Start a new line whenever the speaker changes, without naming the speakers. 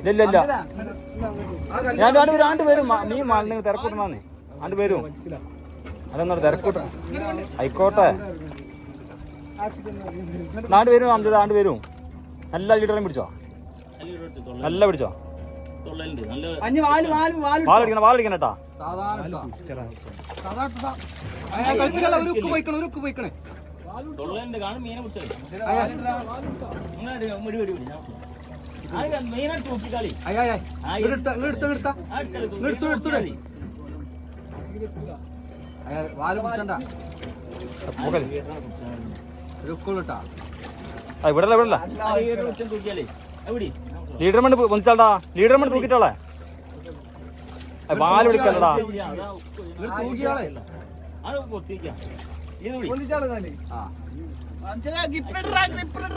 ഇല്ല ഞാൻ രണ്ടുപേരും മീൻ നിങ്ങൾ തിരക്കൂട്ടണേ രണ്ടുപേരും അതെന്നോട് തിരക്കൂട്ട ആയിക്കോട്ടെ രണ്ടുപേരും അഞ്ചത് രണ്ടുപേരും നല്ല ലീഡറും പിടിച്ചോ നല്ല പിടിച്ചോ വാളിടിക്കണം കേട്ടാ ലീഡർ മണ്ട് പൊന്നിച്ചാടാ ലീഡർ മണ്ട് തൂക്കിട്ടാളെ പാല് പിടിക്കല്ലടാ